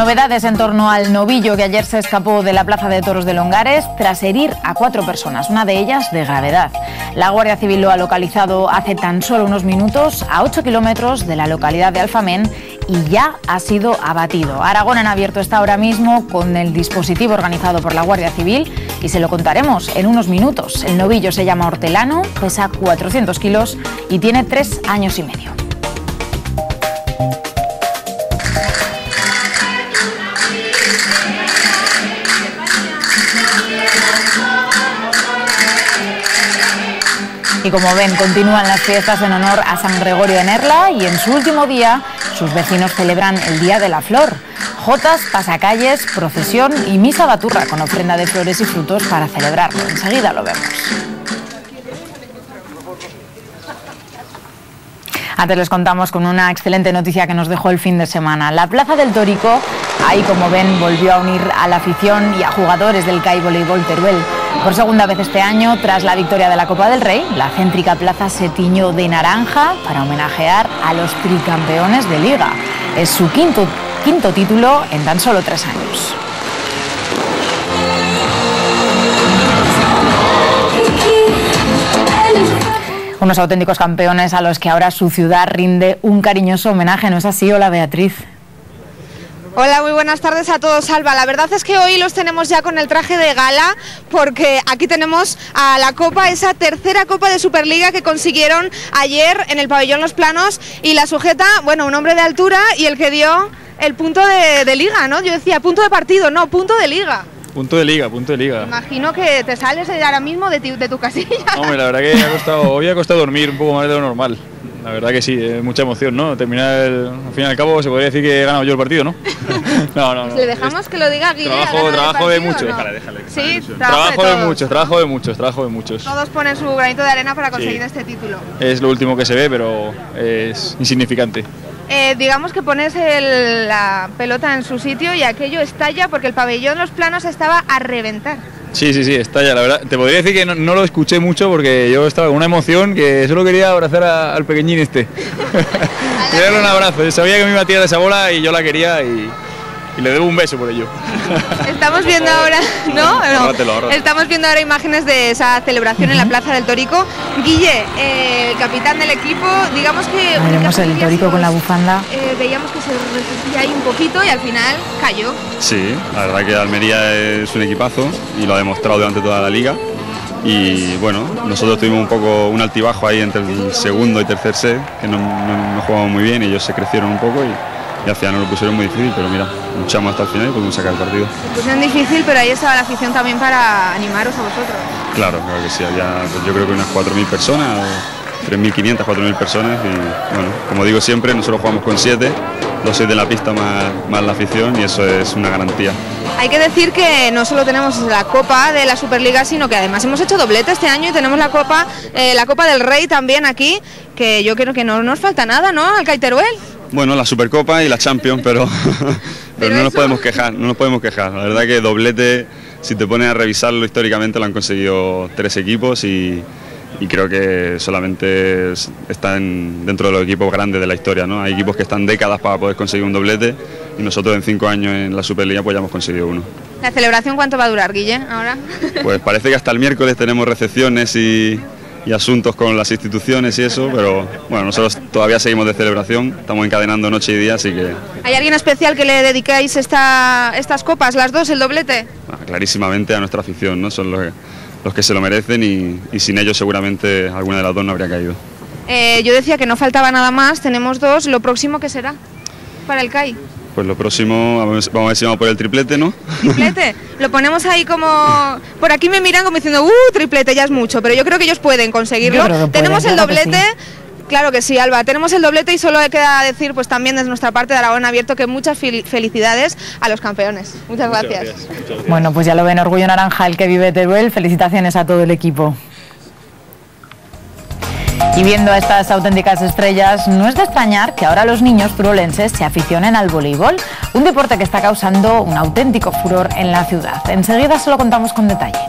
Novedades en torno al novillo que ayer se escapó de la Plaza de Toros de Longares tras herir a 4 personas, una de ellas de gravedad. La Guardia Civil lo ha localizado hace tan solo unos minutos a 8 kilómetros de la localidad de Alfamén y ya ha sido abatido. Aragón en abierto está ahora mismo con el dispositivo organizado por la Guardia Civil y se lo contaremos en unos minutos. El novillo se llama Hortelano, pesa 400 kilos y tiene 3 años y medio. Y como ven, continúan las fiestas en honor a San Gregorio de Nerla y en su último día sus vecinos celebran el Día de la Flor. Jotas, pasacalles, procesión y misa baturra con ofrenda de flores y frutos para celebrarlo. Enseguida lo vemos. Antes les contamos con una excelente noticia que nos dejó el fin de semana. La Plaza del Tórico, ahí como ven, volvió a unir a la afición y a jugadores del CAI Voleibol Teruel. Por segunda vez este año, tras la victoria de la Copa del Rey, la céntrica plaza se tiñó de naranja para homenajear a los tricampeones de Liga. Es su quinto título en tan solo 3 años. Unos auténticos campeones a los que ahora su ciudad rinde un cariñoso homenaje, ¿no es así? Hola, Beatriz. Hola, muy buenas tardes a todos, Alba. La verdad es que hoy los tenemos ya con el traje de gala porque aquí tenemos a la Copa, esa tercera Copa de Superliga que consiguieron ayer en el pabellón Los Planos y la sujeta, bueno, un hombre de altura y el que dio el punto de liga, ¿no? Yo decía punto de partido, no, punto de liga. Punto de liga, punto de liga. Imagino que te sales ahora mismo de tu casilla. Hombre, la verdad que hoy ha costado dormir un poco más de lo normal. La verdad que sí, mucha emoción, ¿no? Terminar, al fin y al cabo, se podría decir que he ganado yo el partido, ¿no? No. Le dejamos que lo diga Guille. Trabajo de muchos. ¿no? Déjale. Sí, Trabajo de muchos. Todos ponen su granito de arena para conseguir este título. Es lo último que se ve, pero es insignificante. Digamos que pones la pelota en su sitio y aquello estalla porque el pabellón Los Planos estaba a reventar. Sí, estalla, la verdad. Te podría decir que no lo escuché mucho porque yo estaba con una emoción que solo quería abrazar al pequeñín este. Quería darle un abrazo. Yo sabía que me iba a tirar de esa bola y yo la quería y le debo un beso por ello. Estamos viendo ahora, ¿no? Ahórratelo. Estamos viendo ahora imágenes de esa celebración en la Plaza del Tórico. Guille, el capitán del equipo, digamos que... Veremos el Tórico con la bufanda. Veíamos que se resistía ahí un poquito y al final cayó. Sí, la verdad que Almería es un equipazo y lo ha demostrado durante toda la liga. Y bueno, nosotros tuvimos un poco un altibajo ahí entre el segundo y tercer set, que no jugamos muy bien y ellos se crecieron un poco y al final nos lo pusieron muy difícil, pero mira, luchamos hasta el final y pudimos sacar el partido. Lo pusieron difícil, pero ahí estaba la afición también para animaros a vosotros. Claro que sí, había yo creo que unas 4.000 personas, 3.500, 4.000 personas y bueno, como digo siempre, nosotros jugamos con 7, los 6 de la pista más la afición y eso es una garantía. Hay que decir que no solo tenemos la Copa de la Superliga, sino que además hemos hecho doblete este año y tenemos la Copa del Rey también aquí, que yo creo que no nos falta nada, ¿no? Al CAI Teruel. Bueno, la Supercopa y la Champions, pero no nos podemos quejar, La verdad que doblete, si te pones a revisarlo históricamente, lo han conseguido 3 equipos y creo que solamente están dentro de los equipos grandes de la historia, ¿no? Hay equipos que están décadas para poder conseguir un doblete y nosotros en 5 años en la Superliga pues ya hemos conseguido uno. ¿La celebración cuánto va a durar, Guille, ahora? Pues parece que hasta el miércoles tenemos recepciones y asuntos con las instituciones y eso, pero bueno, nosotros todavía seguimos de celebración, estamos encadenando noche y día, así que... ¿Hay alguien especial que le dedicáis estas copas, las dos, el doblete? Clarísimamente a nuestra afición, ¿no? Son los que se lo merecen y sin ellos seguramente alguna de las dos no habría caído. Yo decía que no faltaba nada más, tenemos 2, ¿lo próximo qué será para el CAI? Pues lo próximo, vamos a ver si vamos por el triplete, ¿no? ¿Triplete? Lo ponemos ahí como... Por aquí me miran como diciendo, triplete, ya es mucho, pero yo creo que ellos pueden conseguirlo. Tenemos el doblete, claro que sí, Alba, tenemos el doblete y solo queda decir, pues también desde nuestra parte de Aragón Abierto, que muchas felicidades a los campeones. Muchas gracias. Bueno, pues ya lo ven, orgullo naranja el que vive Teruel, felicitaciones a todo el equipo. Y viendo a estas auténticas estrellas, no es de extrañar que ahora los niños turolenses se aficionen al voleibol, un deporte que está causando un auténtico furor en la ciudad. Enseguida se lo contamos con detalle.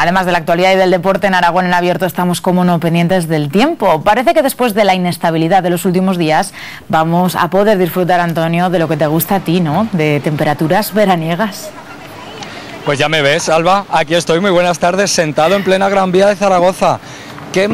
Además de la actualidad y del deporte, en Aragón en Abierto estamos, como no, pendientes del tiempo. Parece que después de la inestabilidad de los últimos días vamos a poder disfrutar, Antonio, de lo que te gusta a ti, ¿no? De temperaturas veraniegas. Pues ya me ves, Alba, aquí estoy, muy buenas tardes, sentado en plena Gran Vía de Zaragoza. ¿Qué